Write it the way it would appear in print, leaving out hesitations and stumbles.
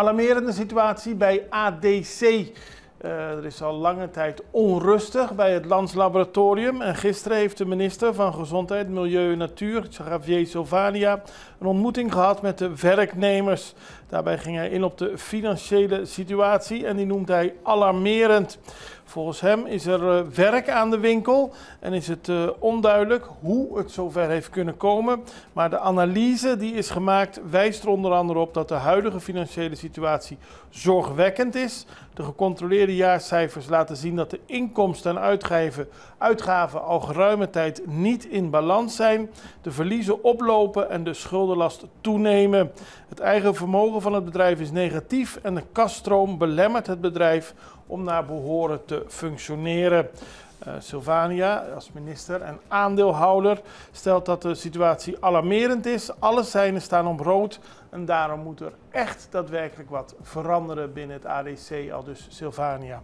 Alarmerende situatie bij ADC. Er is al lange tijd onrustig bij het Landslaboratorium. En gisteren heeft de minister van Gezondheid, Milieu en Natuur, Javier Solvania, een ontmoeting gehad met de werknemers. Daarbij ging hij in op de financiële situatie en die noemt hij alarmerend. Volgens hem is er werk aan de winkel en is het onduidelijk hoe het zover heeft kunnen komen. Maar de analyse die is gemaakt wijst er onder andere op dat de huidige financiële situatie zorgwekkend is. De gecontroleerde jaarcijfers laten zien dat de inkomsten en uitgaven al geruime tijd niet in balans zijn. De verliezen oplopen en de schuldenlast toenemen. Het eigen vermogen van het bedrijf is negatief en de kasstroom belemmert het bedrijf om naar behoren te functioneren. Solvania als minister en aandeelhouder stelt dat de situatie alarmerend is. Alle seinen staan op rood en daarom moet er echt daadwerkelijk wat veranderen binnen het ADC, aldus Solvania.